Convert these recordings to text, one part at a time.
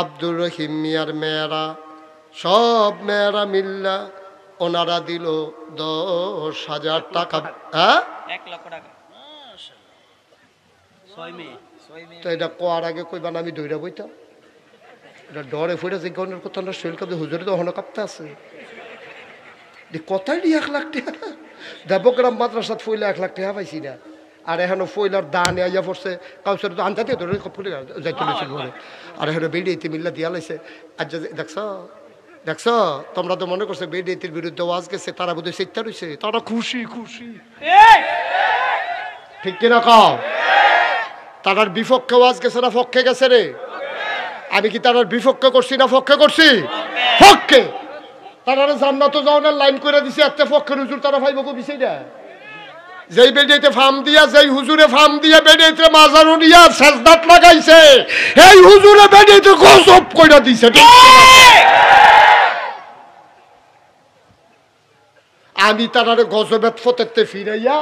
আব্দুর রহিম মিয়ার মেয়েরা, সব মেয়েরা মিল্লা ওনারা দিল 10,000 টাকা। হ্যাঁ, 1 লক্ষ টাকা। তো এটা কোয়ার আগে কইবা না আমি দৌড়া বইতাম? এটা ডরে ফুটে যে গনের কথা না, শরীর কাঁপতে, হুজুরে তো হন কাঁপতে আছে। কথাই নি 1 লাখ টাকা দেবগ্রাম মাদ্রাসাত ফইলা 1 লাখ টাকা পাইছি না। আর এখনো ফইলার দান আইয়া পড়ছে কাউসার তো আনতে ধরে ফুটে যাইতে লেছিল ঘরে। আর এখনো বেডিয়েতে মিল্লা দিয়া লাইছে। আজ দেখছ দেখছ, তোমরা তো মনে করছো বেডিয়েতির বিরুদ্ধে ওয়াজ গেছে, তারা বোধহয় চেষ্টা রয়েছে, তারা খুশি খুশি, ঠিক কিনা কও? তারার বিপক্ষে ওয়াজ গেছে না পক্ষে গেছে রে? আমি কি তারার বিপক্ষে করছি না পক্ষে করছি? পক্ষে। তারা জান্নাতে যাওয়ার লাইন করে দিছে, একটা পক্ষের হুজুর তারা ভাইব কো বিষয়টা। যেই বেডিয়েতে ফার্ম দিয়া, যেই হুজুরে ফার্ম দিয়া বেডিয়েতে মাজারু নিয়া সাজদাত লাগাইছে, এই হুজুরে বেডিয়েতে গজব কইরা দিছে। আমি তারারে গজবেত ফতেতে ফিরাইয়া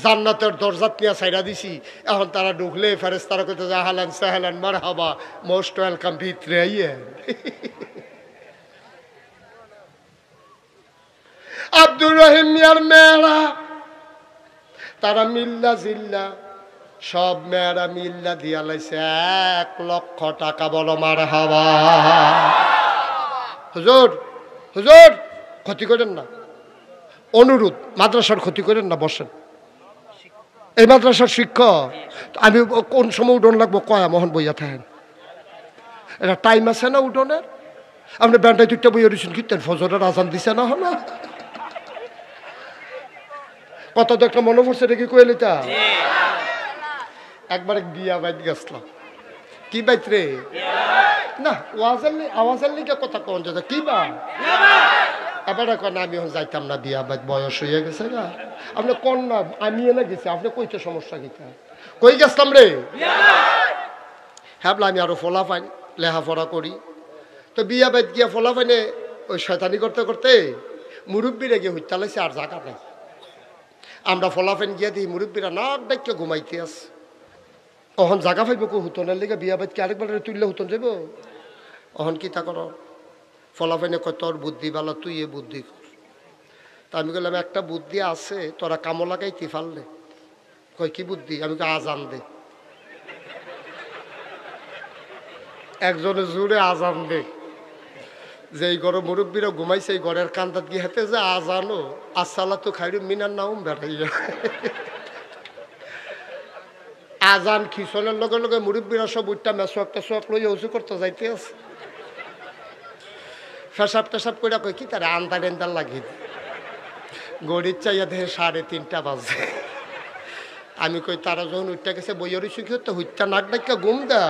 জান্নাতের দরজাত নিয়ে ছাইরা দিছি। এখন তারা ঢুকলে ফেরেশতারা কইতে যায় আহলান সাহলান মারহাবা, মোস্ট ওয়েলকাম, ভিতরে আইয়েন। আব্দুর রহিম মিয়ার মেয়েরা তারা মিল্লা জিল্লা সব মেয়েরা মিল্লা দিয়া লাইছে 1 লক্ষ টাকা। বলো মারহাবা। হুজুর হুজুর ক্ষতি করেন না, অনুরোধ, মাদ্রাসার ক্ষতি করেন না, বসেন। এই মাদ্রাসার শিক্ষক আমি কোন সময় উঠোন লাগবো কয়া মোহন বইয়া থাকেন, এটা টাইম আছে না উঠোনের? আপনি ব্যান্ডায় 2টা বইয়া রয়েছেন, কীর্তেন ফজরের আজান দিছে না হলো কত তো একটা মনে পড়ছে, এটা কি কইলিতা? একবার বিয়া বাইত গেছিলাম। কি বাইত রে? না আওয়াজের লিগে কথা কোন যে কি বা এবার এখন আমি এখন যাইতাম না বিয়া বাইত, বয়স হয়ে গেছে না। আপনি কোন না, আমি এনে গেছি, আপনি কইতে সমস্যা কিতা? কই গেছিলাম রে? হ্যাঁ, আমি আরো ফোলা পাইন লেখাপড়া করি। তো বিয়া বাইত গিয়া ফোলা পাইনে ওই শয়তানি করতে করতে মুরব্বীরা গিয়ে হইতে লাইছে, আর জায়গা নাই। আমরা ফলাফেন গিয়া দিই মুরব্বীরা নাক ডাইকে ঘুমাইতে আছে। অহন জায়গা পাইব কো হুতনের লেগে বিয়া বাইত কি আরেকবার তুললে হুতন যাব? অহন কি তা কর? ফলাফেনে কয় তোর বুদ্ধি ভালো, তুই এ বুদ্ধি কর। তা আমি বললাম একটা বুদ্ধি আছে, তোরা কামো লাগাইতে পারলে। কয় কি বুদ্ধি? আমি আজান দে। একজনে জুড়ে আজান দে। যেই ঘরে মুরব্বীরা ঘুমাইছে এই ঘরের কান্দাত গিয়ে হাতে যে আজানো আসসালা তো খাইরু মিনার নাম বেড়াইয়া আজান খিসনের লগে লগে মুরব্বীরা সব উঠটা মেসোয়াক টেসোয়াক লইয়া উঁচু করতে যাইতে আছে। ফেসাব টেসাব করে কই কি তারা আন্দার এন্দার লাগিয়ে গড়ির চাইয়া দেখে 3:30 বাজে। আমি কই তারা যখন উঠটা গেছে বইয়ের সুখী হতো হুইটটা নাক ডাক্কা ঘুম দা।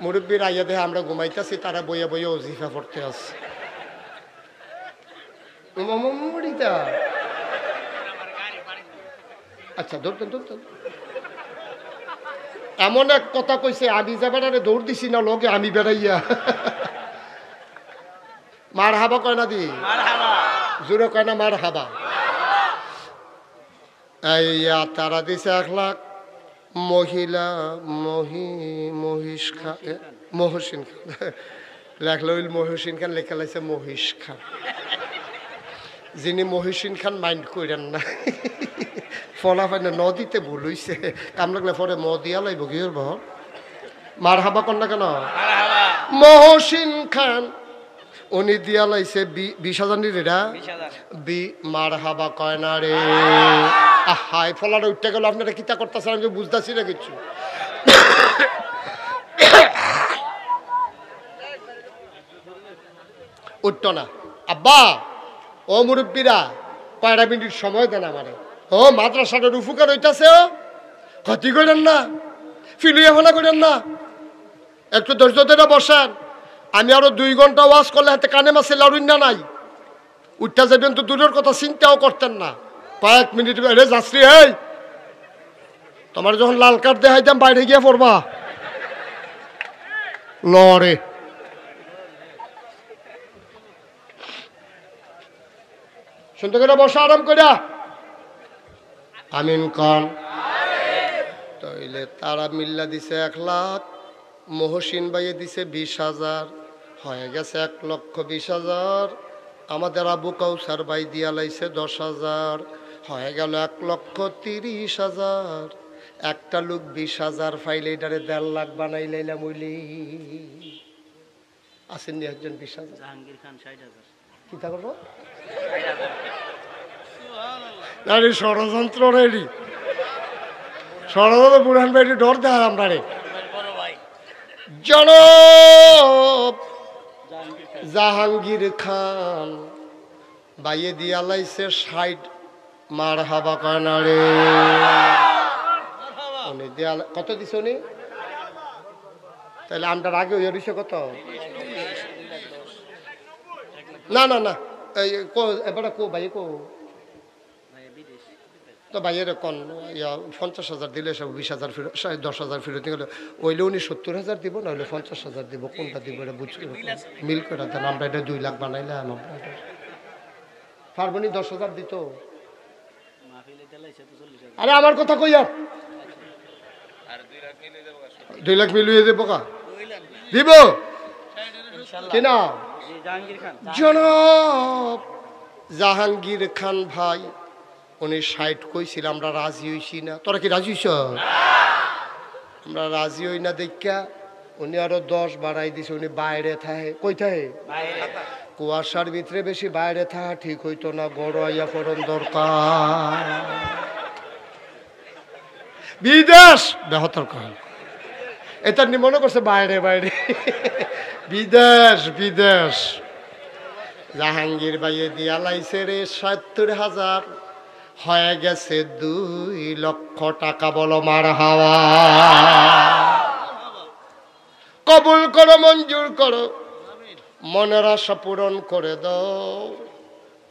মুরব্বীর আইয়া দেখে আমরা ঘুমাইতেছি, তারা বইয়া বইয়া ওজিফা পড়তে আছে। আচ্ছা ধরতেন ধরতেন এমন এক কথা কইছে, আমি যাবার দৌড় দিছি না লগে আমি বেড়াইয়া। মার হাবা কয় না দি, জোরে কয় না মার হাবা। এইয়া তারা দিছে 1 লাখ। মহিলা মহিষ খান, মহসিন খান লেখল মহসিন খান, লেখা লাইছে মহিষ খান। যিনি মহিষিন খান মাইন্ড করেন না, ফলা ফাইনে নদীতে ভুল হইছে, কাম লাগলে পরে ম দিয়া লাইব গিয়ে বহর। মার হাবা কন না কেন? মহসিন খান উনি দিয়া লাইছে 20,000 রেডা মার হাবা কয় না রে। হাই ফলাটা উঠতে গেল, আপনারা কিতা করতেছেন আমি বুঝতেছি না কিছু। উঠতো না। আব্বা ও মুরব্বীরা 5 মিনিট সময় দেন আমারে। ও মাদ্রাসাটার উপকার হইতাছে, ক্ষতি করেন না, ফিলিয়ে ফেলা করেন না, একটু ধৈর্য ধরে বসেন। আমি আরো 2 ঘন্টা ওয়াজ করলে হাতে কানে মাসে লাড়ুন না নাই উঠতে যাবেন তো দূরের কথা চিন্তাও করতেন না। কয়েক মিনিট রে যাচ্ছি, এই তোমার যখন লাল কার্ড দেখাইতাম বাইরে গিয়ে পড়বা লড়ে। শুনতে করে বসা আরাম করিয়া আমিন কন। তাইলে তারা মিল্লা দিছে 1 লাখ, মহসিন ভাইয়ে দিছে 20,000, হয়ে গেছে 1,20,000। আমাদের আবু কাউসার ভাই দিয়া লাইছে 10,000, হয়ে গেল 1,30,000। একটা লোক 20,000 ফাইলে এটারে 1.5 লাখ বানাই লাইলাম উইলি। আসেননি একজন 20,000? জাহাঙ্গীর খান 60,000। কি তা করবো? আরে ষড়যন্ত্র রেডি, ষড়যন্ত্র বুড়ান ভাই ডর দেয় আমরা রে। জনাব জাহাঙ্গীর খান বাইয়ে দিয়া লাইছে 60। মার হাবা কানা রে। উনি দিয়া কত দিছে উনি? তাহলে আমটার আগে ওই দিছে কত? না না না, এবার কো ভাই কো তো ভাইয়ের কন 50,000 দিলে সব 20,000 ফেরত, 10,000 ফেরত গেলে ওইলে উনি 70,000 দিব, না হইলে 50,000 দিব। কোনটা দিব এটা বুঝতে মিল করে দেন। আমরা এটা 2 লাখ বানাইলে পারবনি 10,000 দিত। আরে আমার কথা কই আর 2 লাখ মিলিয়ে দেবো কা দিব কিনা? জনাব জাহাঙ্গীর খান ভাই উনি 60 কইছিল, আমরা রাজি হইছি না। তোরা কি রাজি হইছ? আমরা রাজি হই না দেখা উনি আরো 10 বাড়াই দিছে। উনি বাইরে থাকে। কই থাকে? কুয়াশার ভিতরে বেশি বাইরে থাকা ঠিক হইতো না, গড়াইয়া ফরন দরকার। বিদেশ বেহতর কর এটা নি মনে করছে বাইরে বাইরে, বিদেশ বিদেশ। জাহাঙ্গীর ভাইয়ে দিয়া লাইছে রে 70,000, হয়ে গেছে 2 লক্ষ টাকা। বলো মার হাওয়া। কবুল করো, মঞ্জুর করো, মনের আশা পূরণ করে দাও।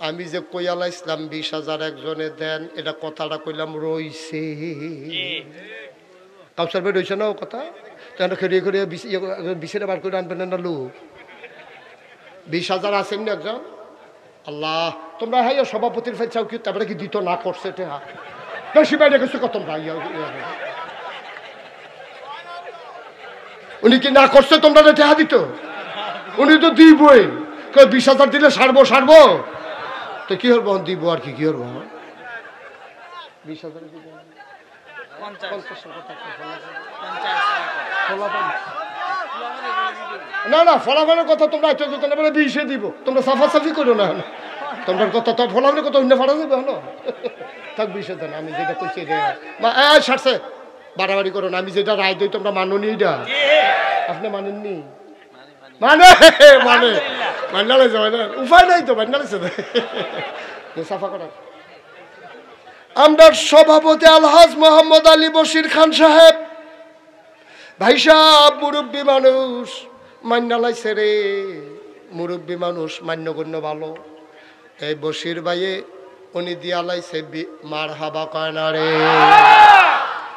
আমি যে কইয়ালা ইসলাম 20,000 একজনে দেন, এটা কথাটা কইলাম রইছে। কাউসার ভাই রইছে না ও কথা? কেন খেয়ে খেয়ে বিশের বার করে আনবেন না লোক? 20,000 আসেন না একজন? আল্লাহ তোমরা হাই সভাপতির ফাই চাও কি? তারপরে কি দিত না করছে টেহা বেশি বাইরে গেছে কত? উনি কি না করছে তোমরা টেহা দিত? উনি তো দিবই। 20,000 দিলে সারবো সারবো তো কি হবো? দিব আর কি কি হবো? 20,000 না না ফলাফলের কথা তোমরা 20 দিব। তোমরা সাফাসাফি করো না, তোমার কথা তো ফলাফলের কথা অন্য ফাড়া যাবে হলো থাক 20 দেন। আমি যেটা কইছি সারছে বাড়াবাড়ি করো না। আমি যেটা রায় দিই তোমরা মানো নি? এটা আপনি মানেননি? মানে মানে মান্নালে যাবে না, উপায় নাই তো মান্নালে সাফা করার। আমরা সভাপতি আলহাজ মোহাম্মদ আলী বশির খান সাহেব ভাই সাহেব মুরব্বী মানুষ মান্য লাইছে রে। মুরব্বী মানুষ মান্যগণ্য ভালো। এই বশির ভাইয়ে উনি দিয়া লাইছে মার হাবা কয় না রে।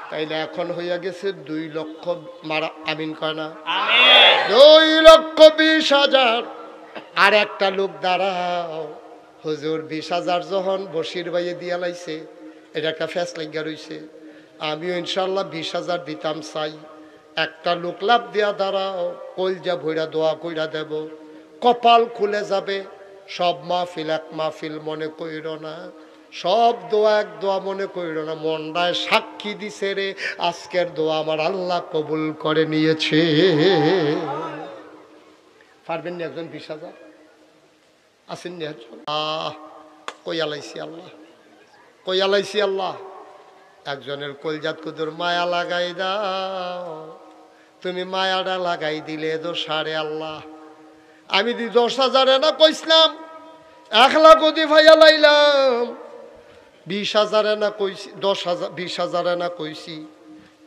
তাইলে এখন হইয়া গেছে 2 লক্ষ। মারা আমিন কয় না? 2,20,000। আর একটা লোক দাঁড়াও হুজুর 20,000 যখন বশির ভাইয়ে দিয়া লাইছে, এটা একটা ফ্যাস লাগিয়া রইছে। আমিও ইনশাল্লাহ 20,000 দিতাম চাই। একটা লোক লাভ দিয়া দাঁড়াও, কলজা ভইরা দোয়া কইরা দেব, কপাল খুলে যাবে। সব মাহফিল এক মাহফিল মনে কইর না, সব দোয়া এক দোয়া মনে কইর না। মনটায় সাক্ষী দিছে রে আজকের দোয়া আমার আল্লাহ কবুল করে নিয়েছে। পারবেন না একজন 20,000 আসেননি একজন? কইয়ালাইছি আল্লাহ, কইয়ালাইছি আল্লাহ। একজনের কলজাত কুদুর মায়া লাগাই দাও। তুমি মায়াটা লাগাই দিলে তো সারে আল্লাহ। আমি 10,000 না কইছিলাম, 1 লাখ অতি ভাইয়া লাইলাম। 20,000 না কইছি, 10,000 20,000 না কইছি।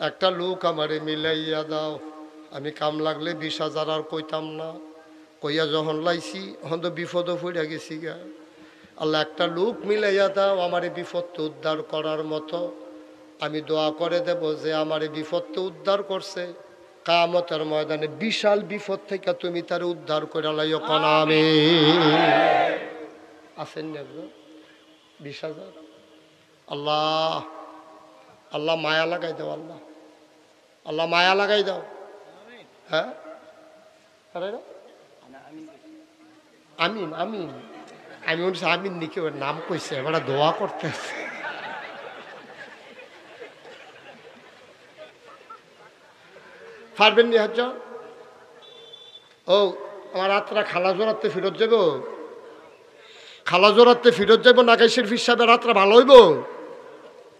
একটা লোক আমারে মিলাইয়া দাও। আমি কাম লাগলে 20,000 আর কইতাম না। কইয়া যখন লাইছি হন তো বিপদও পড়ে গেছি গা। আল্লাহ একটা লোক মিলাইয়া দাও আমারে বিপদকে উদ্ধার করার মতো। আমি দোয়া করে দেব যে আমার এই বিপদকে উদ্ধার করছে, কিয়ামতের ময়দানে বিশাল বিপদ থেকে তুমি তার উদ্ধার করে লাইও কোন আমি। আসেন না 20,000? আল্লাহ আল্লাহ মায়া লাগাই দাও, আল্লাহ আল্লাহ মায়া লাগাই দাও। হ্যাঁ আমিন আমিন আমি বলছি আমিন নিকে ওর নাম কইছে এবার দোয়া করতেছে। পারবেন নি হচ্ছ ও আমার রাতরা খালা জোরাতে ফেরত যাব, খালা জোরাতে ফেরত যাবো নাগাইশের ফির সাহেবের রাতরা ভালো হইব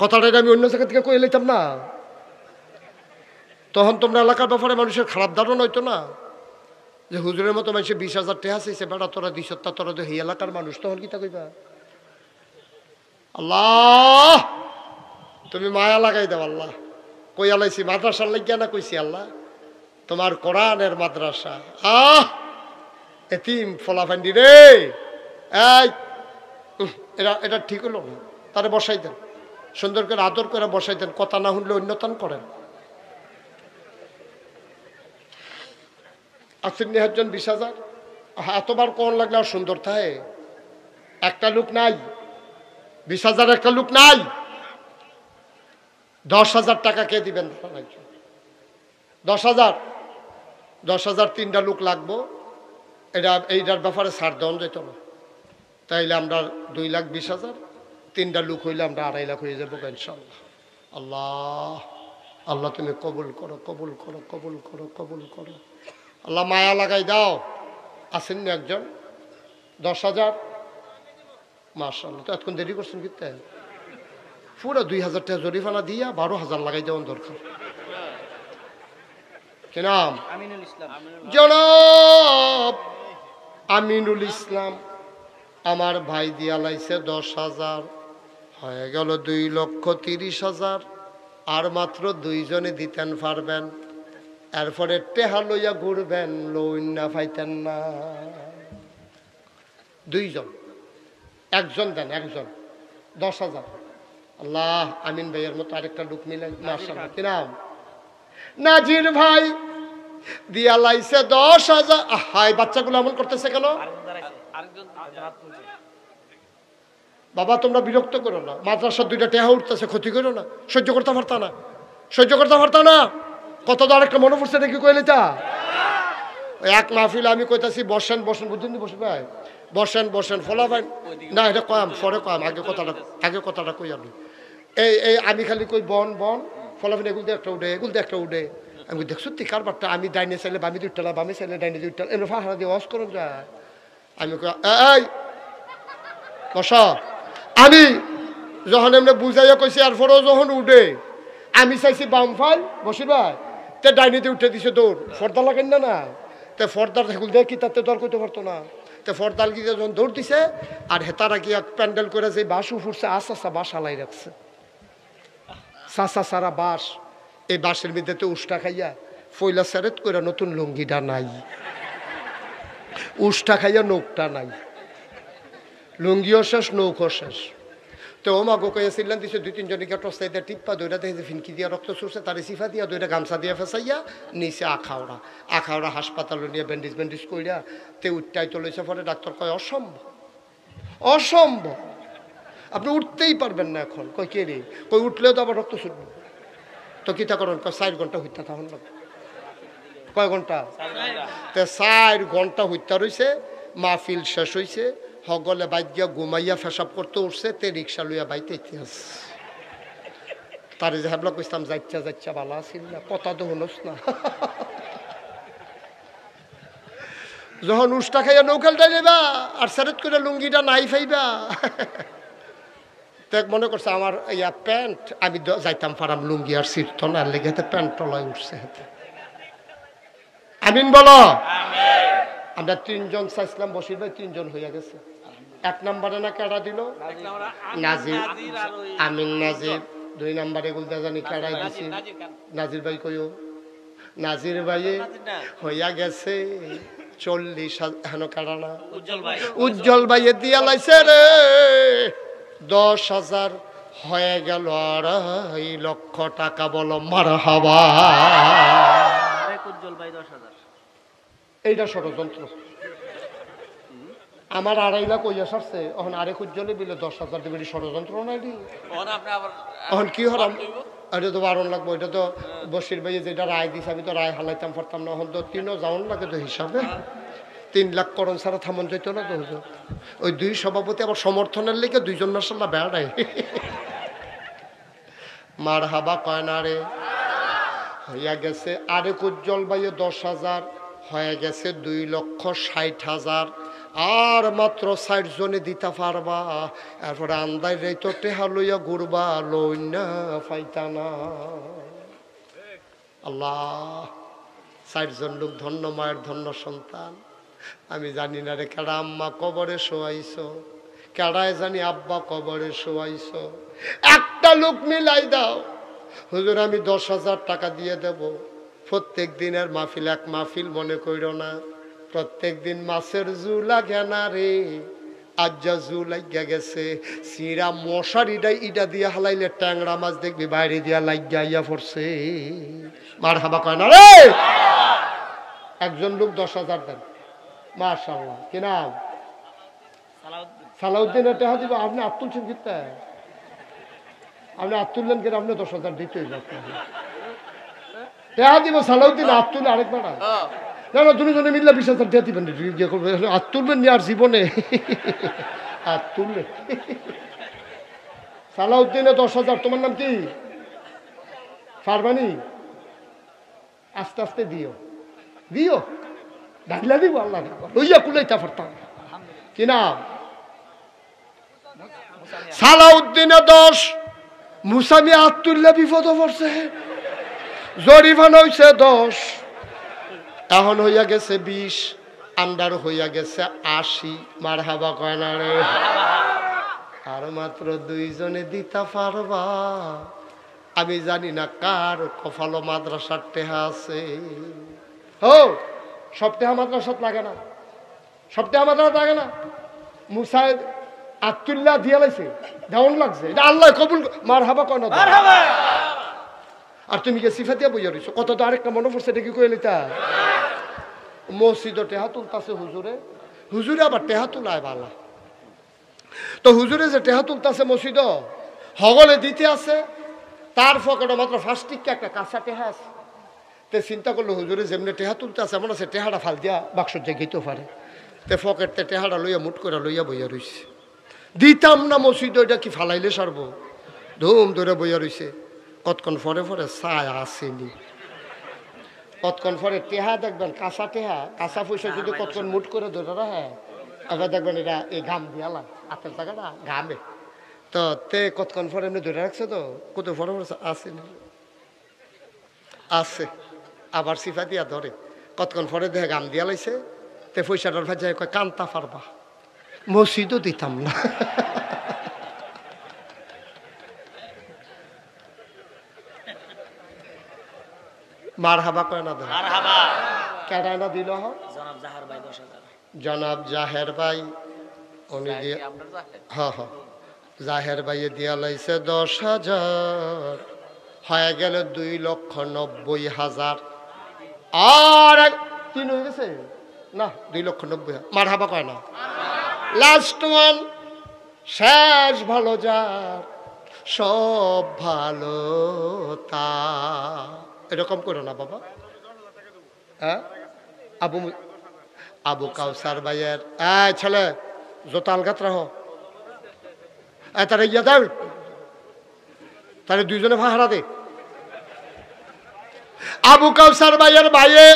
কথাটা আমি অন্য জায়গা থেকে কয়ে লইতাম না, তখন তোমরা এলাকার ব্যাপারে মানুষের খারাপ ধারণা হইতো না যে হুজুরের মতো মানুষের 20,000 টাকা চাইছে বেড়া তোরা 200 তোরা তো এই এলাকার মানুষ, তখন কি তা কইবা আল্লাহ তুমি মায়া লাগাই দাও আল্লাহ কই আলাইছি মাদ্রাসার লাগিয়া না কইছি আল্লাহ তোমার কোরআনের মাদ্রাসা। এতিম ফলাফান্ডি রে এই এটা ঠিক হলো না, তারে বসাই দেন সুন্দর করে আদর করে বসাই দেন, কথা না শুনলে অন্যতন করেন। আসেন নি একজন 20,000 এতবার কোন লাগলে আর সুন্দর থাকে একটা লোক নাই 20,000 একটা লোক নাই 10,000 টাকা কে দিবেন 10,000 3টা লোক লাগবো এইটার ব্যাপারে ছাড় দেওয়া যেত না, তাইলে আমরা 2,20,000 3টা লোক হইলে আমরা 2.5 লাখ হয়ে যাবো ইনশাআল্লাহ। আল্লাহ আল্লাহ তুমি কবুল করো কবুল করো কবুল করো কবুল করো আল্লাহ মায়া লাগাই দাও। আসেন না একজন 10,000 মাশাআল্লাহ তো এতক্ষণ দেরি করছেন কিন্তু পুরো 2,000 টাকা জরিফানা দিয়া 12,000 লাগাই দেওয়ার দরকার। কি নাম? আমিনুল ইসলাম। জনাব আমিনুল ইসলাম আমার ভাই দিয়া লাইছে 10,000 হয়ে গেল 2,30,000 আর মাত্র 2 জনে দিতেন পারবেন, এরপরে টেহা লইয়া ঘুরবেন লোন না পাইতেন না। 2 জন একজন দেন একজন 10,000 আল্লাহ আমিন ভাইয়ের মতো আরেকটা লোক মিলেন মাশাআল্লাহ। কি নাম? নাজির ভাই দিয়া লাইছে 10,000। হাই বাচ্চাগুলো এমন করতেছে কেন? বাবা তোমরা বিরক্ত করো না, মাদ্রাসার 2টা টেহা উঠতেছে ক্ষতি করো না, সহ্য করতে পারতা না সহ্য করতে পারতা না কত তো আরেকটা মনে পড়ছে নাকি কইলে তা এক মাহফিল আমি কইতাছি বসেন বসেন বুঝছেন বসে ভাই বসেন বসেন ফলাফাইন না এটা কম পরে কম আগে কথাটা কই আমি এই আমি খালি কই বন বন ফলাফাইন এগুলো একটা উঠে এগুলো একটা উঠে আমি দেখ সত্যি কারবারটা আমি ডাইনে চাইলে বামি 2টা বামে চাইলে ডাইনে 2টা এমন ফাহারা দিয়ে ওয়াশ করুন যায়। আমি এই বস আমি যখন এমনি বুঝাইয়া কইছি এরপরেও যখন উঠে আমি চাইছি বাম ফাইল বসির ভাই তে ডাইনিতে উঠে দিছে দৌড় ফর্দা লাগেন না না তে ফর্দার সেগুলো দিয়ে কি তাতে দর করতে পারতো না তে ফর্দাল গিয়ে যখন দৌড় দিছে আর হেতারা গিয়া প্যান্ডেল করে যে বাস উঠছে আস্তে বাস আলাই রাখছে চাষা সারা বাস এই বাসের মধ্যে তো উষ্টা খাইয়া ফইলা সেরেত করে নতুন লুঙ্গিটা নাই উষ্টা খাইয়া নৌকটা নাই লুঙ্গিও শেষ নৌকো শেষ। তো ও মা গোকাইয়া সিল্লান দিছে 2-3 জনকে টস্তাই দিয়ে টিপ্পা দইটা দেখে ফিনকি দিয়া রক্ত চুরছে তারে সিফা দিয়া দইটা গামছা দিয়া ফেসাইয়া নিচে আখাওড়া হাসপাতালে নিয়ে ব্যান্ডেজ কইরা তে উঠটাই চলেছে পরে ডাক্তার কয় অসম্ভব আপনি উঠতেই পারবেন না এখন কই কে রে কই উঠলেও তো আবার রক্ত ছুটবে তো কিতা করেন কয় 4 ঘন্টা হইতা তখন লাগবে কয় ঘন্টা তে 4 ঘন্টা হইতা রইছে মাহফিল শেষ হইছে হগলে বাইক গিয়া ঘুমাইয়া ফেসাব করতে উঠছে তে রিক্সা লইয়া বাইতে ইতিহাস তারে যে হাবলা কইতাম যাচ্ছা ভালো আছিল না কথা তো হলোস না যখন উষ্টা খাইয়া নৌকালটা নেবা আর সেরেত করে লুঙ্গিটা নাই ফাইবা দেখ মনে করছে আমার ইয়া প্যান্ট আমি যাইতাম পারাম লুঙ্গি আর সিট না লেগে হাতে প্যান্ট টলায় উঠছে হাতে আমিন বলো আমরা 3 জন চাইছিলাম বসির ভাই 3 জন হইয়া গেছে। 1 নম্বরে না কেডা দিল নাজির আমিন নাজির 2 নম্বরে গুলদা জানি কেডাই দিছি নাজির ভাই কইও নাজির ভাই হইয়া গেছে 40 এখনো কেডা না উজ্জ্বল ভাইয়ে দিয়া লাইছে রে 10,000 হয়ে গেল 2.5 লক্ষ টাকা বলো মারহাবা। উজ্জ্বল ভাই 10,000 এইটা ষড়যন্ত্র আমার 2.5 লাখ কইয়া সারছে এখন আরেক উজ্জ্বলে বিলে 10,000 দেবে ষড়যন্ত্র নাই এখন কি হলাম এটা তো বারণ লাগবো, এটা তো বসির ভাই যেটা রায় দিছে আমি তো রায় হালাইতাম পারতাম না, এখন তো 3ও যাওয়ান লাগে তো হিসাবে 3 লাখ করণ ছাড়া থামন যেত না তো হুজুর। ওই 2 সভাপতি আবার সমর্থনের লেগে 2 জন মাসাল্লাহ বেড়ায়। মার হাবা কয় না রে, হইয়া গেছে আরেক উজ্জ্বল ভাইয়ে 10,000 হয়ে গেছে 2,60,000 আর মাত্র 60 জনে দিতে পারবা। এরপরে আন্দাই রে তো টেহা লইয়া ঘুরবা লই না ফাইতা না। আল্লাহ 60 জন লোক ধন্য মায়ের ধন্য সন্তান। আমি জানি না রে কেডা আম্মা কবরে শোয়াইছ, কেডায় জানি আব্বা কবরে শোয়াইছ, একটা লোক মিলাই দাও হুজুর আমি 10,000 টাকা দিয়ে দেব। প্রত্যেক দিনের মাহফিল এক মাহফিল মনে কইর না, প্রত্যেক দিন মাছের জু লাগে না রে, আজ যা জু লাগিয়া গেছে। সিরা মশারিটাই ইটা দিয়ে হালাইলে ট্যাংরা মাছ দেখবি বাইরে দিয়া লাগিয়া ইয়া পড়ছে। মার হাবা কয় না রে। একজন লোক 10,000 দেন, মাশাআল্লাহ। কি নাম? সালাউদ্দিনের টাকা দিব। আপনি হাত তুলছেন কিতা? আপনি হাত তুললেন কেন? আপনি 10,000 দিতেই টাকা দিব। সালাউদ্দিন হাত তুলে আরেকবার না না, দুজনে মিললে 20,000 টাকা দিবেন। হাত তুলবেন নি আর জীবনে হাত তুললে। সালাউদ্দিনে 10,000। তোমার নাম কি? ফারবানি। আস্তে আস্তে দিও, দিও, ডাকলা দিব আল্লাহ লইয়া কুলাইতে পারতাম। কি নাম? সালাউদ্দিনে 10, মুসামি আত্তুল্লাহ বিপদে পড়ছে, জরিমানা হইছে 10, এখন হইয়া গেছে 20, আন্ডার হইয়া গেছে 80। মার হাবা কয় না রে। আর মাত্র 2 জনে দিতে পারবা। আমি জানি না কার কপালো মাদ্রাসার টেহা আছে। ও সব টেহা মাদ্রাসাত লাগে না, সব টেহা মাদ্রাসাত লাগে না। মুসাই আত্তুল্লাহ দিয়া লাইছে, দেওয়ান লাগছে, এটা আল্লাহ কবুল। মার হাবা কয় না। আর তুমি কে সিফা দিয়া বইয়া রইছো? কত তো আরেকটা মনে পড়ছে, এটা কি কইলি তা? মসজিদও টেহা তুলতাছে হুজুরে, হুজুরে আবার টেহা তুলায় বালা। তো হুজুরে যে টেহা তুলতাছে মসজিদ হগলে দিতে আছে, তার ফকেটে মাত্র ফার্স্টিককে একটা কাঁচা টেহা আছে। তে চিন্তা করলো হুজুরে যেমনি টেহা তুলতে আছে এমন আছে টেহাটা ফাল দিয়া বাক্সর জায়গাইতেও পারে। তে ফকেটতে টেহাটা লইয়া মুট করে লইয়া বইয়া রইছে। দিতাম না মসজিদ, ওইটা কি ফালাইলে সারবো? ধুম ধরে বইয়া রইছে। কতক্ষণ পরে পরে ছায়া আসেনি, কতক্ষণ পরে টেহা দেখবেন কাঁচা টেহা, কাঁচা পয়সা যদি কতক্ষণ মুট করে ধরে রাখে, এবার দেখবেন এটা এই ঘাম দিয়ালা হাতের জায়গাটা ঘামে। তো তে কতক্ষণ পরে এমনি ধরে রাখছে, তো কত পরে পরে আসেনি, আছে আবার সিফা দিয়া ধরে। কতক্ষণ পরে দেখে গাম দিয়া লাইছে। তে পয়সাটার ভাজায় কয় কান্তা পারবা, মসজিদও দিতাম না। মার হাবা কয় না? কেডা না দিল? জনাব জাহের ভাই, উনি দিয়ে জাহের ভাইয়ে দিয়া লাইছে 10,000, হয়ে গেল 2,90,000। আর 3 হয়ে গেছে না, 2,90,000। মার হাবা কয় না? লাস্ট ওয়ান, শেষ ভালো যার সব ভালো তা। এরকম করো না বাবা। হ্যাঁ আবু কাউসার ভাইয়ের ছেলে জোতা আলগাত রাহ, তারা ইয়া দাও, তাহলে 2 জনে ভাড়া দে। আবু কাউসার ভাইয়ের ভাইয়ে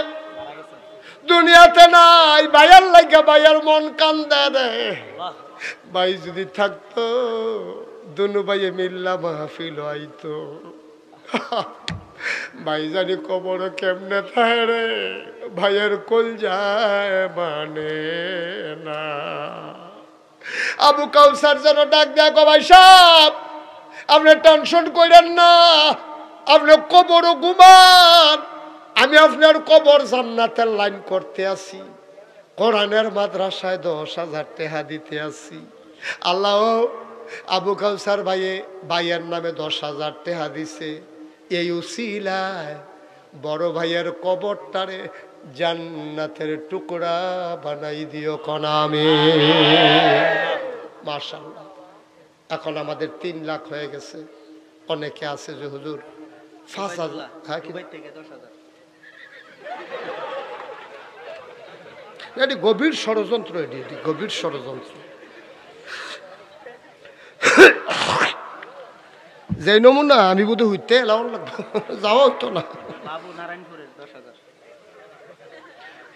দুনিয়াতে নাই, ভাইয়ার লাগা ভাইয়ার মন কান্দে রে। ভাই যদি থাকতো দুনু ভাইয়ে মিল্লা মাহফিল আইতো। ভাই জানি কবর কেমনে থাকে রে, ভাইয়ের কোল যায় মানে না। আবু কাউসার যেন ডাক দেখো, ভাই সাহেব আপনি টেনশন করেন না, আপনি কবরও ঘুমান, আমি আপনার কবর জান্নাতের লাইন করতে আসি, কোরআনের মাদ্রাসায় 10,000 টাকা দিতে আসি। আল্লাহ আবু কাউসার ভাইয়ের নামে 10,000 টাকা দিছে। এই উসিলায় বড় ভাইয়ের কবরটারে জান্নাতের টুকরা বানাই দিও কনামে। মাশাআল্লাহ। এখন আমাদের 3 লাখ হয়ে গেছে। অনেকে আছে যে হুজুর 5,000 হ্যাঁ কি এটি গভীর ষড়যন্ত্র, এটি গভীর ষড়যন্ত্র। যে নমুনা আমি বোধহয় হইতে এলাও লাগবো, যাওয়া হতো না। বাবু নারায়ণপুরের 10,000,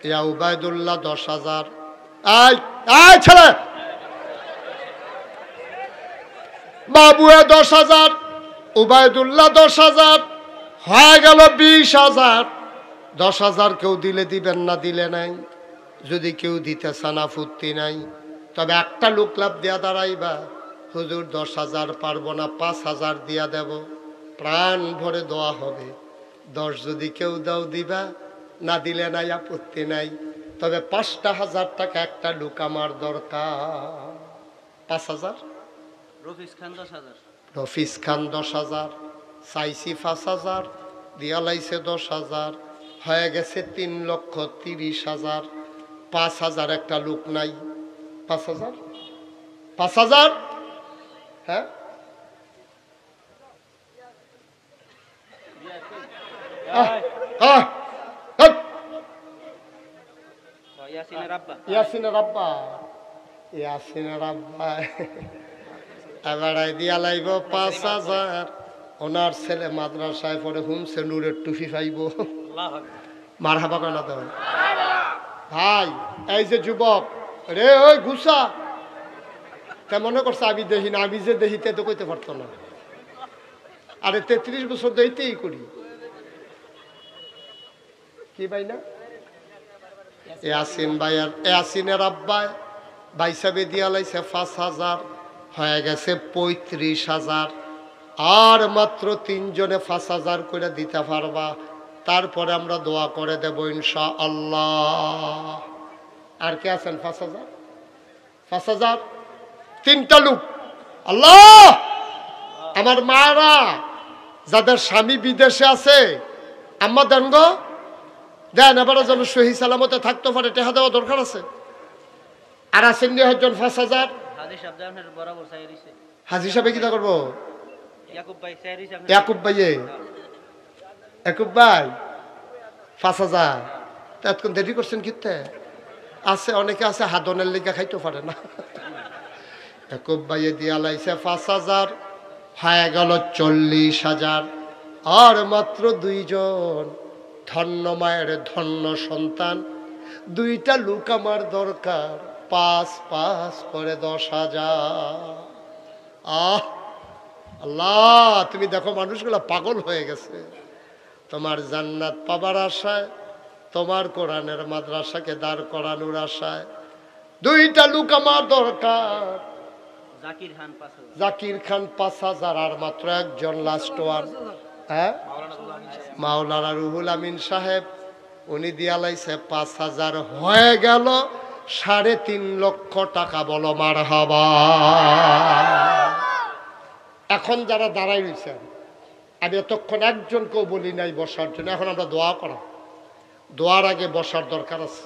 ইয়া উবায়দুল্লাহ 10,000। আয় আয় ছেলে, বাবুয়ে 10,000, উবায়দুল্লাহ 10,000, হয়ে গেল 20,000। 10,000 কেউ দিলে দিবেন, না দিলে নাই। যদি কেউ দিতে চান আপত্তি নাই, তবে একটা লোক লাভ দেয়া দাঁড়াইবা, হুজুর 10,000 পারবো না, 5,000 দিয়া দেব, প্রাণ ভরে দোয়া হবে। 10 যদি কেউ দাও দিবা, না দিলে নাই, আপত্তি নাই। তবে 5,000 টাকা একটা লোক আমার দরকার। 5,000। রফিস খান 10,000, রফিস খান 10,000, চাইছি 5,000, দিয়া লাইছে 10,000, হয়ে গেছে 3,30,000। 5,000 একটা লোক নাই। 5,000 5,000 হ্যাঁ ইয়াসিনের আব্বা, ইয়াসিনের আব্বা, ইয়াসিনের আব্বা এবার দিয়া লাইব 5,000। ওনার ছেলে মাদ্রাসায় পড়ে, হুমসে নূরের টুফি পাইব। মারহাবা কেন তো ভাই? এই যে যুবক রে, ওই গুসা, তা মনে করছে আমি দেখি না, আমি যে দেখিতে তো কইতে পারতো না। আরে 33 বছর দেখিতেই করি কি ভাই না? ইয়াসিন ভাইয়ার, ইয়াসিনের আব্বায় ভাই সাহেবে দিয়া লাইছে 5,000, হয়ে গেছে 35,000। আর মাত্র 3 জনে 5,000 করে দিতে পারবা, তারপরে আমরা দোয়া করে দেব ইনশাআল্লাহ। আর কে আছেন? 5,000 5,000 3টা লোক। আল্লাহ, আমার মারা যাদের স্বামী বিদেশে আছে, আম্মা দেন গো, দেন, এবারে যেন সহি সালামতে থাকতে পারে, টেহা দেওয়া দরকার আছে। আর আছেন নি একজন 5,000। হাজি সাহেব জানেন বরাবর চাই দিছে, হাজি সাহেব কিটা করবো? ইয়াকুব ভাই চাই দিছে, ইয়াকুব ভাইয়ে, ইয়াকুব ভাই 5,000। এতক্ষণ দেরি করছেন কিতে? আছে অনেকে আছে হাদনের লেগে খাইতে পারে না। ইয়াকুব ভাইয়ে দিয়া লাইছে 5,000, হয়ে গেল 40,000। আর মাত্র 2 জন, ধন্য মায়ের ধন্য সন্তান, 2টা লোক আমার দরকার। 5 করে 10,000। আল্লাহ, তুমি দেখো মানুষগুলো পাগল হয়ে গেছে তোমার জান্নাত পাবার আশায়, তোমার কোরআনের মাদ্রাসাকে দাঁড় করানোর আশায়। 2টা লোক আমার দরকার। জাকির খান 5,000, জাকির খান 5,000, আর মাত্র একজন, লাস্ট ওয়ান, হ্যাঁ, মাওলানা রুহুল আমিন সাহেব, উনি দিয়া লাইছে 5,000। হয়ে গেল 3.5 লক্ষ টাকা। বলো মারহাবা। এখন যারা দাঁড়াই রয়েছেন, আমি এতক্ষণ একজনকেও বলি নাই বসার জন্য, এখন আমরা দোয়া করা, দোয়ার আগে বসার দরকার আছে।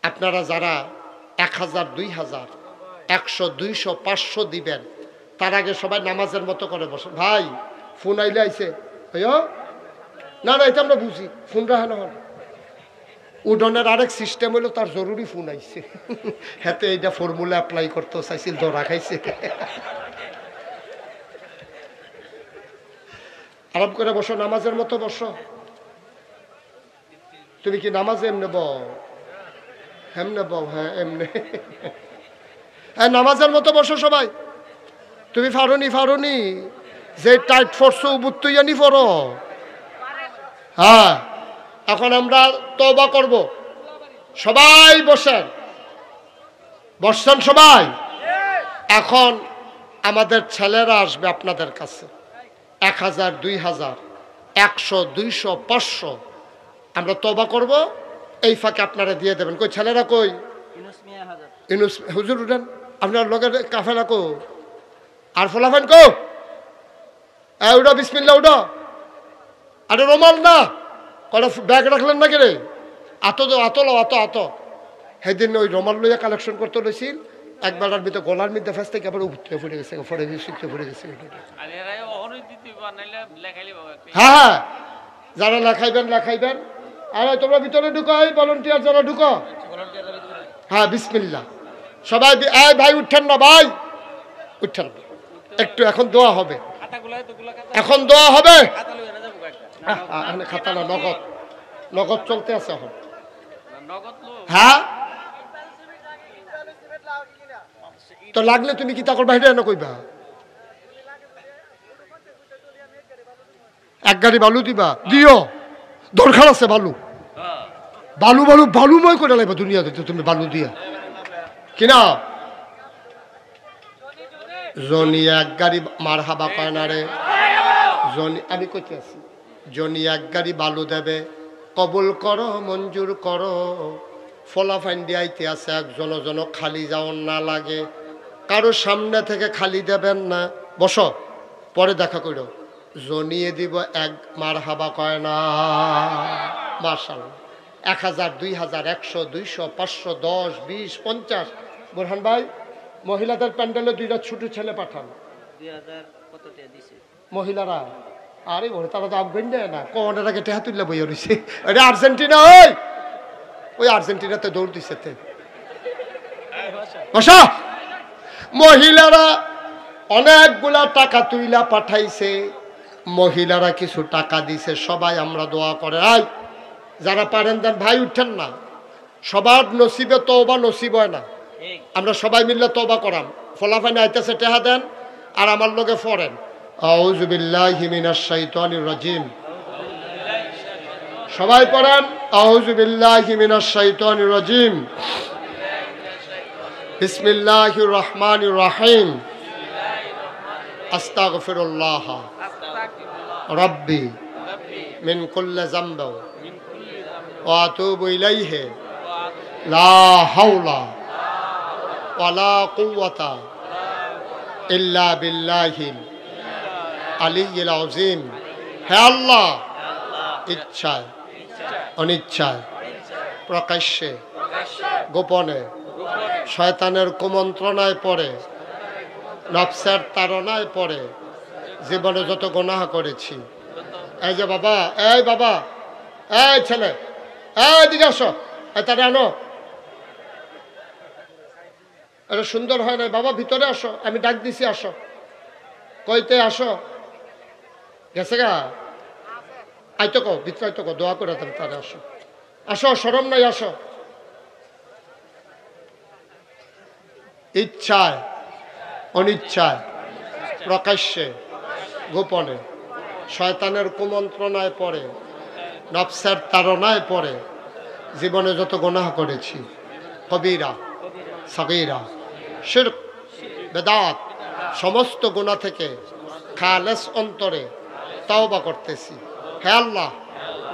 আপনারা যারা 1,000, 2,000, 100, 200, 500 দিবেন, তার আগে সবাই নামাজের মতো করে বসে। ভাই ফোন আইলে আইছে, না না, এটা আমরা বুঝি, ফোন রাখা না। উডনের আরেক সিস্টেম হইলো, তার জরুরি ফোন আইছে, হাতে এইটা ফর্মুলা অ্যাপ্লাই করতে চাইছিল, ধরা খাইছে। আরাম করে বসো, নামাজের মতো বসো। তুমি কি নামাজে এমনে বও? এমনে বও? হ্যাঁ এমনে। হ্যাঁ, নামাজের মতো বসো সবাই। তুমি ফারুনি যে টাইট ফোর্সো উবুত্তুইয়ানি পড়ো। হ্যাঁ, এখন আমরা তওবা করব। সবাই বসেন, বসছেন সবাই? এখন আমাদের ছেলেরা আসবে আপনাদের কাছে, 1,000, 2,000, 100, 200, 500 আমরা তওবা করব। এই ফাঁকে আপনারা দিয়ে দেবেন। কই ছেলেরা কই? ইউনুস হুজুর উঠেন, আপনার লোকের কাফেলা কো? আর ফলাফেন কো? উঠো, বিসমিল্লাহ উঠো। আরে রোমাল না, কটা ব্যাগ রাখলেন না কে? আত সেদিন ওই রোমাল লইয়া কালেকশন করতে লইছিল, একবার ভিতরে গলার মধ্যে ফেস থেকে আবার উপরে পড়ে গেছে, পড়ে গেছে। হ্যাঁ হ্যাঁ, যারা লেখাইবেন। আরে তোমরা ভিতরে ঢুকো, এই ভলান্টিয়ার যারা ঢুকো। হ্যাঁ বিসমিল্লাহ। সবাই এই ভাই উঠেন না, ভাই উঠেন না। একটু এখন দোয়া হবে, এখন দোয়া হবে। খাতা না, নগদ, নগদ চলতে আছে এখন। হ্যাঁ তো লাগলে তুমি কি তাকর বাইরে এনে কইবা? এক গাড়ি বালু দিবা, দিও, দরকার আছে বালু। বালুময় করে লাগবে দুনিয়াতে তুমি বালু দিয়া কিনা। জনি এক গাড়ি মার হাবা কয় না রে, জনি আমি কইতে আছি, জনি এক গাড়ি বালু দেবে, কবুল করো, মঞ্জুর করো। ফলাফাইন দিয়াইতে আছে, একজন জন খালি যাওয়ার না লাগে, কারো সামনে থেকে খালি দেবেন না। বসো, পরে দেখা করো। জনিয়ে দিব এক মার হাবা কয় না। মাশাআল্লাহ। 1000, 2000, 100, 200, 500, 10, 20, 50। বোরহান ভাই, মহিলাদের প্যান্ডেলে 2টা ছোট ছেলে পাঠান। 2000 কত টাকা দিছে মহিলারা আরে ওরে তারা তো আফগান দেয় না, কোনের আগে টেহা তুললে বইয়া রয়েছে। ওটা আর্জেন্টিনা, ওই আর্জেন্টিনাতে দৌড় দিচ্ছে। বসা। মহিলারা অনেকগুলা টাকা তুইলা পাঠাইছে, মহিলারা কিছু টাকা দিছে, সবাই আমরা দোয়া করে। আয় যারা পারেন দেন ভাই, উঠেন না। সবার নসিবে তওবা নসিব হয় না, আমরা সবাই মিললে তওবা করাম। ফলাফাইন আইতেছে, টেহা দেন আর আমার লগে পড়েন আউযু বিল্লাহি মিনাশ শাইতানির রাজিম। সবাই পড়েন আউযু বিল্লাহি মিনাশ শাইতানির রাজিম। বিসমিল্লাহির রহমানির রহিম। আস্তাগফিরুল্লাহ রাব্বি মিন কুল্লি যামবি ওয়া আতুবু ইলাইহি লা হাওলা ওয়ালা কুওয়াতা ইল্লা বিল্লাহিল আলিয়্যিল আযীম। হে আল্লাহ, ইচ্ছায় অনিচ্ছায়, প্রকাশ্যে গোপনে, শয়তানের কুমন্ত্রণায় পড়ে, নফসের তাড়নায় পড়ে জীবনে যত গুনাহ করেছি। এই যে বাবা, এই বাবা, এই ছেলে, এই দিকে আসো, তারা আনো। এটা সুন্দর হয় না বাবা, ভিতরে আসো, আমি ডাক দিছি, আসো। কইতে আসো, গেছে গা, আইতো কো, ভিতরে আইতো কো, দোয়া করে দেন তারা। আসো, আসো, শরম নাই, আসো। ইচ্ছায় অনিচ্ছায়, প্রকাশ্যে গোপনে, শয়তানের কুমন্ত্রণায় পড়ে, নফসের তাড়নায় পড়ে জীবনে যত গুনাহ করেছি, কবিরা সগীরা, শিরক, বেদাত, সমস্ত গুনাহ থেকে খালেস অন্তরে তাওবা করতেছি। হে আল্লাহ,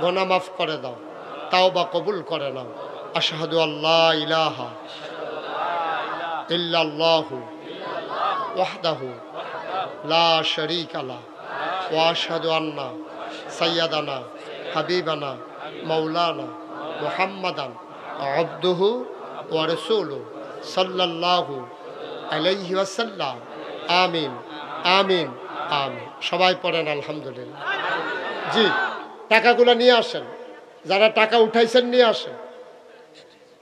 গুনাহ মাফ করে দাও, তাওবা কবুল করে নাও। আশহাদু আল্লা ইলাহা ইল্লাল্লাহু ওয়াহদাহু লা শারীকা লাহু ওয়া আশহাদু আন্না সাইয়্যিদানা হাবিবানা মাওলানা মুহাম্মাদান আবদুহু ওয়া রাসূলুহু সাল্লাল্লাহু আলাইহি ওয়াসাল্লাম। আমিন আমিন আমিন। সবাই পড়েন আলহামদুলিল্লাহ। জি, টাকাগুলো নিয়ে আসেন, যারা টাকা উঠাইছেন নিয়ে আসেন।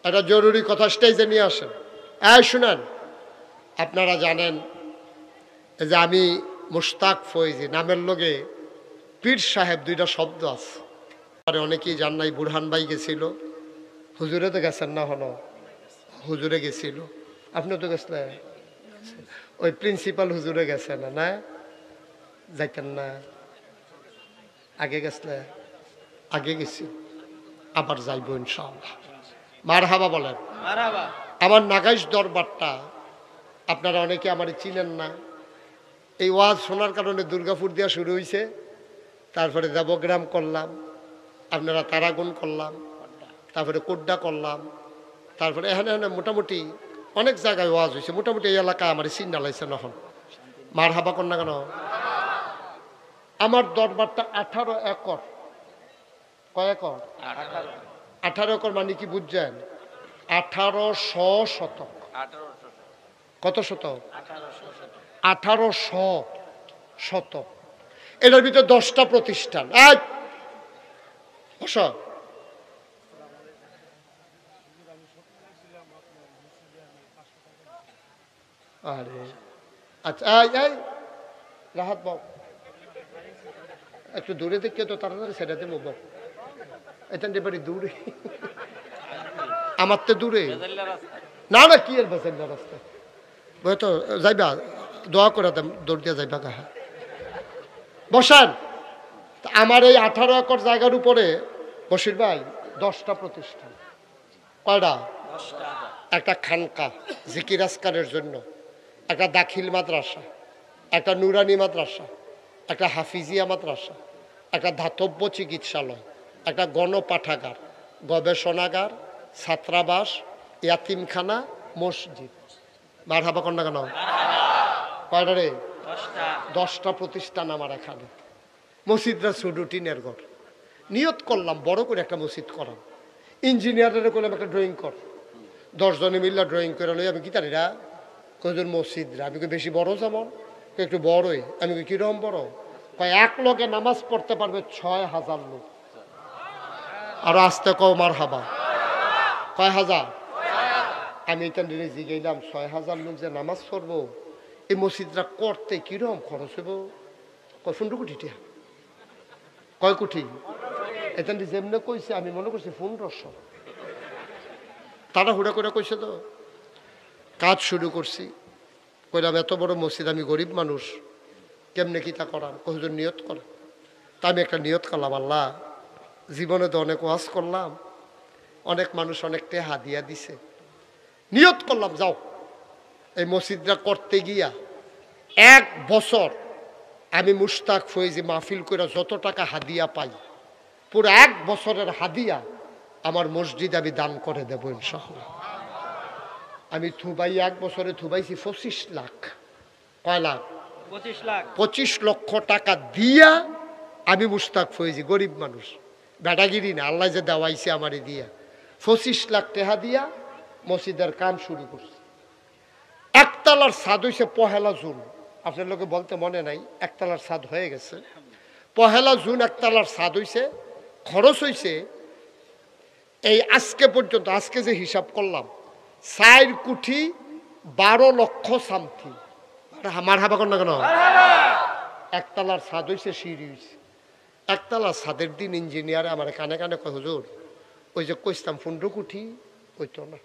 একটা জরুরি কথা, স্টেজে নিয়ে আসেন। শুনেন, আপনারা জানেন যে আমি মুশতাক ফয়েজি, নামের লগে পীর সাহেব 2টা শব্দ আছে। অনেকেই জান নাই, বুরহান ভাই গেছিল, হুজুরে তো গেছেন না, হলো হুজুরে গেছিল, আপনি তো গেছিলেন, ওই প্রিন্সিপাল হুজুরে গেছেন না, যাইতেন না, আগে গেছলে, আগে গেছি, আবার যাইব ইনশাআল্লাহ। মারহাবা বলেন। আমার নাগাইশ দরবারটা আপনারা অনেকে আমার চিনেন না। এই ওয়াজ শোনার কারণে দুর্গাপুর দিয়া শুরু হয়েছে, তারপরে দেবগ্রাম করলাম, আপনারা তারাগুন করলাম, তারপরে কোড্ডা করলাম, তারপরে এখানে এখানে মোটামুটি অনেক জায়গায় ওয়াজ হয়েছে। মোটামুটি এই এলাকায় আমার চিন্তা লাগছে এখন। মারহাবা কর না কেন? আমার দরবারটা 18 একর। কয় একর? 18 একর মানে কি বুঝছেন? 1800 শতক। কত শতক? 1800 শতক। এটার ভিতরে 10টা প্রতিষ্ঠান। বসো। আরে আচ্ছা, রাহাত বাবু একটু দূরে দেখে তো তাড়াতাড়ি সেটাতে মুভ এখান বাড়ি দূরে, আমার তো দূরে না না, কি আর বেসেন রাস্তা তো যাইবা, দোয়া করে দেন, দৌড় দিয়ে যাইবা গাহা। বসান। আমার এই 18 একর জায়গার উপরে বসির ভাই 10টা প্রতিষ্ঠান। কয়টা? একটা খানকা জিকির আজকারের জন্য, একটা দাখিল মাদ্রাসা, একটা নুরানি মাদ্রাসা, একটা হাফিজিয়া মাদ্রাসা, একটা ধাতব্য চিকিৎসালয়, একটা গণপাঠাগার, গবেষণাগার, ছাত্রাবাস, ইয়াতিমখানা, মসজিদ। মারহাবা কন্যা কেন? কয়টা রে? 10টা প্রতিষ্ঠান আমার এখানে। মসজিদরা শুধু টিনের ঘর। নিয়ত করলাম বড় করে একটা মসজিদ করাম। ইঞ্জিনিয়ারের করলাম একটা ড্রয়িং কর, 10 জনে মিল্লা ড্রয়িং করে লই। আমি কি তারিরা কজন মসজিদরা, আমি বেশি বড় যেমন একটু বড়ই। আমি কিরকম বড়? কয় এক লোকে নামাজ পড়তে পারবে 6000 লোক। আর আসতে কও মারহাবা। কয় হাজার? আমি এটা জিগাইলাম 6000 লোক যে নামাজ পড়বো, এই মসজিদরা করতে কিরকম খরচ হইব? কয় 15 কোটি টাকা। কয় কোটি? এটা যেমনে কইছে আমি মনে করছি 1500। তারা হুড়া করে কইছে তো। কাজ শুরু করছি, কইলাম এত বড় মসজিদ, আমি গরিব মানুষ, কেমনে কি তা করার? কতজন নিয়ত কর। তা আমি একটা নিয়ত করলাম, আল্লাহ জীবনে তো অনেক ওয়াজ করলাম, অনেক মানুষ অনেক টেহা দিয়া দিছে, নিয়ত করলাম যাও এই মসজিদটা করতে গিয়া 1 বছর আমি মুশতাক ফয়েজি মাহফিল করে যত টাকা হাদিয়া পাই, পুরো 1 বছরের হাদিয়া আমার মসজিদ আমি দান করে দেব ইনশাআল্লাহ। আমি থুবাই 1 বছরে থুবাইছি 25 লাখ। কয় লাখ? 25 লাখ। 25 লক্ষ টাকা দিয়া আমি মুশতাক ফয়েজি, গরিব মানুষ, বেটাগিরি না, আল্লাহ যে দেওয়াইছে আমারে দিয়া 25 লাখ টাকা দিয়া মসজিদের কাম শুরু করছি। একতলার ছাদ হয়েছে 1 জুন। আপনার লোকে বলতে মনে নাই, একতলার ছাদ হয়ে গেছে। 1 জুন একতলার ছাদ হয়েছে। খরচ হয়েছে এই আজকে পর্যন্ত, আজকে যে হিসাব করলাম, 4 কোটি 12 লক্ষ সামথিং। আমার হাবা কর না কেন? একতলার ছাদ হয়েছে, সিঁড়ি হয়েছে। একতলার ছাদের দিন ইঞ্জিনিয়ারে আমার কানে কানে কয়, হুজুর ওই যে কইতাম 15 কোটি, কইতো না।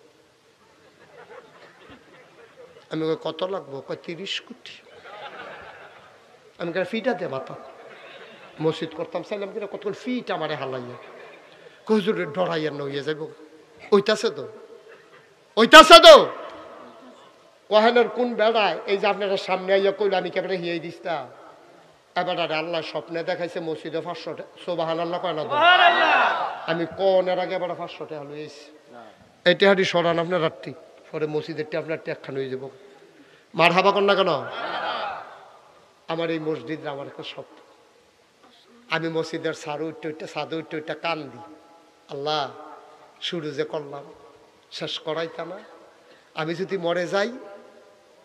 আমি কত লাগবো? কয় 30 কোটি। আমি ফিটা দে মাথা, মসজিদ করতাম চাইলাম কিনা, কত ফিট আমারে হালাইয়া। হুজুর ডরাইয়া নইয়ে যাইব, ওইটাছে তো, ওইটাছে তো। কহেনের কোন বেড়ায় এই যে আপনারা সামনে আইয়া কইল আমি কেমন হিয়াই দিস্তা। এবার আল্লাহ স্বপ্নে দেখাইছে মসজিদে 500 টাকা। সুবহানাল্লাহ কয় না? আমি কনের আগে এবার 500 টাকা লইছি। এই টেহাটি সরান আপনার রাত্রি, পরে মসজিদের টে আপনার ট্যাকখান হয়ে যাব। মার হাবা কর না কেন? আমার এই মসজিদ আমার একটা স্বপ্ন। আমি মসজিদের সারু উঠতে উঠতে সাদু উঠতে উঠতে কান দিই, আল্লাহ শুরু যে করলাম শেষ করাইতা না। আমি যদি মরে যাই,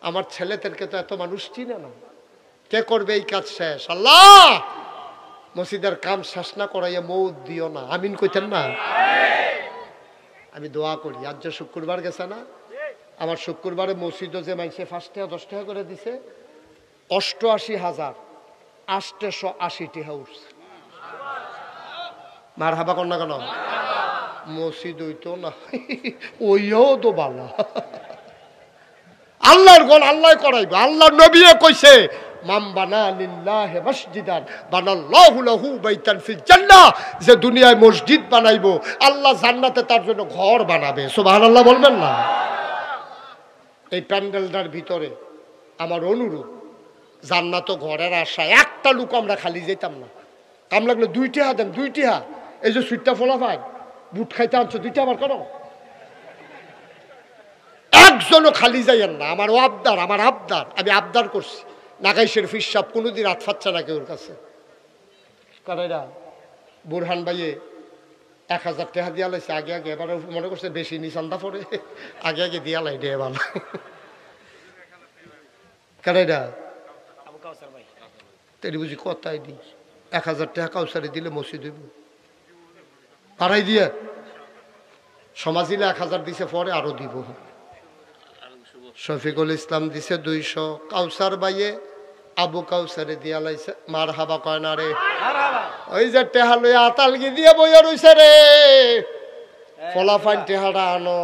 আমার ছেলেদেরকে তো এত মানুষ চিনে না, কে করবে এই কাজ শেষ? আল্লাহ মসজিদের কাম শেষ না করাইয়া মৌত দিও না। আমিন কইতেন না? আমি দোয়া করি। আজ যে শুক্রবার গেছে না, আমার শুক্রবারে মসজিদও যে মাইসে 5 টাকা 10 টাকা করে দিছে, 88,880 টাকা উঠছে। মার হাবা কর না কেন? মসজিদ হইতো না, ওইও তো বালা। আল্লাহর গোল আল্লাহ করাইবে। আল্লাহর নবী কইছে, মাম বানা লিল্লাহি মসজিদান বানাল্লাহু লাহু বাইতান ফিল জান্নাহ। যে দুনিয়ায় মসজিদ বানাইবো, আল্লাহ জান্নাতে তার জন্য ঘর বানাবে। সুবহানাল্লাহ বলবেন না? এই প্যান্ডেলটার ভিতরে আমার অনুরোধ, জান্নাত ঘরের আশায় একটা লোক আমরা খালি যেতাম না। কাম লাগলে 2 টাকা দেন, 2 টাকা। এই যে সুইটটা ফোলা ভাই বুট খাইতে আনছো, 2 টাকা আবার করো। একজনও খালি যাইয়েন না। আমার আবদার, আমার আবদার, আমি আবদার করছি। নাগাইশের ফিসাব কোনোদিন হাত ফাচ্ছে না কেউর কাছে। কারাইরা বুরহান ভাইয়ে 1000 টাকা দিয়া লাইছে আগে আগে। এবার মনে করছে বেশি নিচান্দা পড়ে, আগে আগে দিয়া লাই ডে ভালো। কারাইরা তেরি বুঝি কথাই দিই 1000 টাকা কাউসারে দিলে মসজিদ হইব বাড়াই দিয়ে সমাজ দিলে 1000 দিছে পরে আরো দিব শফিকুল ইসলাম দিছে 200 কাউসার বাইয়ে আবু কাউসারে দিয়া লাইছে মার হাবা কয় না রে ওই যে টেহা লইয়া আতালগি দিয়ে বইয়া রইছে রে ফলাফাইন টেহাটা আনো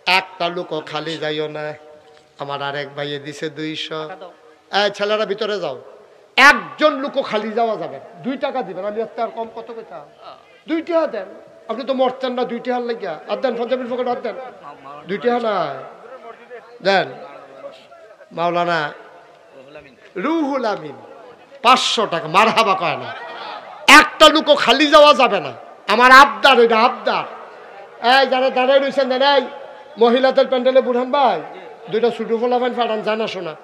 একটা লোক খালি যাইও না আমার আরেক ভাইয়ে দিছে 200 ছেলেরা ভিতরে যাও একজন লোক খালি যাওয়া যাবে 2 টাকা দিবেন আমি একটা আর কম কত কইতা 2 টাকা দেন আপনি তো মরছেন না 2 টাকা লাগিয়া আর দেন পঞ্জাবির পকেট আর দেন 2 টাকা নাই দেন মাওলানা রুহুল আমিন 500 টাকা মারহাবা কয় না একটা লোক খালি যাওয়া যাবে না আমার আবদার এটা আবদার যারা দাঁড়ায় রয়েছেন দাঁড়াই মহিলাদের প্যান্ডেলে বুড়ান ভাই 2টা ছোট ফলাফাইন ফাটান জানা শোনা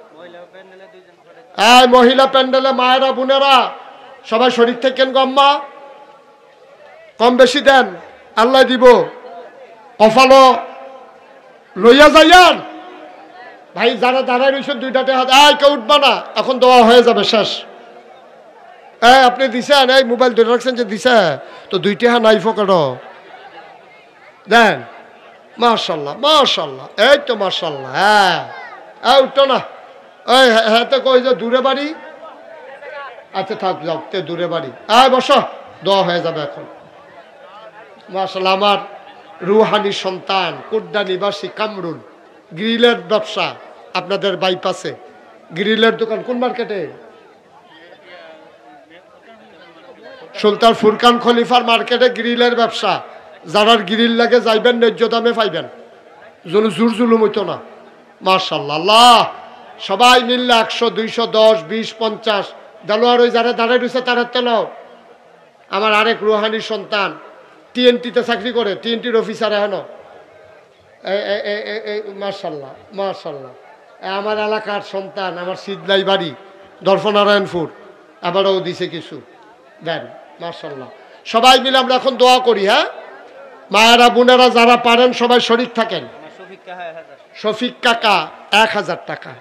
মহিলা প্যান্ডেলে মায়েরা বোনেরা সবাই শরীর থেকেন গম্মা কম বেশি দেন আল্লাহ দিব কফালো লইয়া যাইয়ান ভাই যারা দাঁড়ায় রয়েছেন 2টা হাত কেউ উঠবা না এখন দোয়া হয়ে যাবে শেষ আপনি দিছেন এই মোবাইল ধরে রাখছেন যে দিছে তো 2 টাকা নাই ফকেটও দেন মাশাল্লাহ মাশাল্লাহ এই তো মাশাল্লাহ হ্যাঁ উঠতো না ওই হ্যাঁ তো কই যে দূরে বাড়ি আচ্ছা থাক যাও তে দূরে বাড়ি বসো দোয়া হয়ে যাবে এখন মাশাল্লাহ আমার রুহানি সন্তান কুড্ডা নিবাসী কামরুল গ্রিলের ব্যবসা আপনাদের বাইপাসে গ্রিলের দোকান কোন মার্কেটে সুলতান ফুরকান খলিফার মার্কেটে গ্রিলের ব্যবসা যারার গ্রিল লাগে যাইবেন ন্যায্য দামে পাইবেন যেন জোর জুলুম হইতো না মাশাআল্লাহ আল্লাহ সবাই মিললে 100 200 10 20 50 দেলোয়ার ওই যারা দাঁড়ায় রয়েছে তারা তেলাও আমার আরেক রুহানি সন্তান টিএনটিতে চাকরি করে টিএনটির অফিসার এখনো মাশাআল্লাহ মাশাআল্লাহ আমার এলাকার সন্তান আমার সিদলাই বাড়ি দর্পনারায়ণপুর আবারও দিছে কিছু দেন মাশাআল্লাহ সবাই মিলে আমরা এখন দোয়া করি হ্যাঁ মায়েরা বোনেরা যারা পারেন সবাই শরীক থাকেন শফিক কাকা 1000 টাকা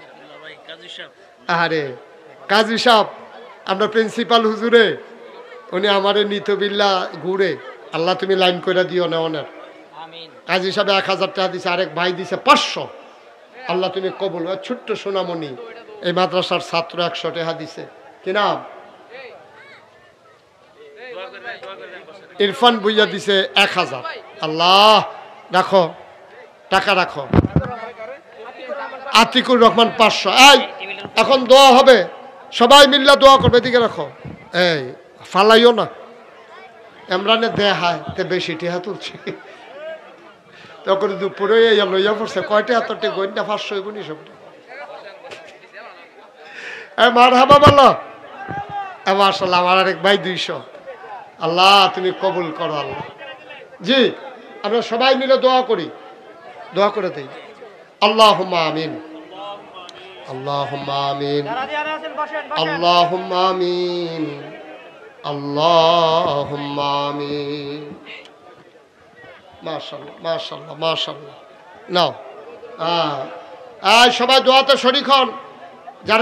আরে কাজী সাহেব আমরা প্রিন্সিপাল হুজুরে উনি আমারে নিতবিল্লা ঘুরে আল্লাহ তুমি লাইন করে দিও না ওনার কাজী সাহেব 1000 টাকা দিছে আরেক ভাই দিছে 500 আল্লাহ তুমি কবুল ছোট্ট সোনামণি এই মাদ্রাসার ছাত্র 100 টাকা দিছে কি নাম ইরফান বুইয়া দিছে 1000 আল্লাহ রাখো টাকা রাখো আতিকুর রহমান 500 এখন দোয়া হবে সবাই মিল্লা দোয়া করবে এদিকে রাখো এই ফালাইও না এমরানে দেহায় তে বেশি টিহা তুলছে তখন দুপুরে লইয়া পড়ছে কয়টা এতটি গন্ডা 500 এগুনি সব মারহাবা বলো মাশাআল্লাহ আমার আরেক ভাই 200 আল্লাহ তুমি কবুল করো আল্লাহ জি আমরা সবাই মিলে দোয়া করি দোয়া করে দেই আল্লাহুম্মা আমিন আল্লাহুম্মা আমিন আল্লাহুম্মা আমিন আল্লাহুম্মা আমিন মাশাআল্লাহ মাশাআল্লাহ মাশাআল্লাহ নাও সবাই দোয়াতে শরীক হন যারা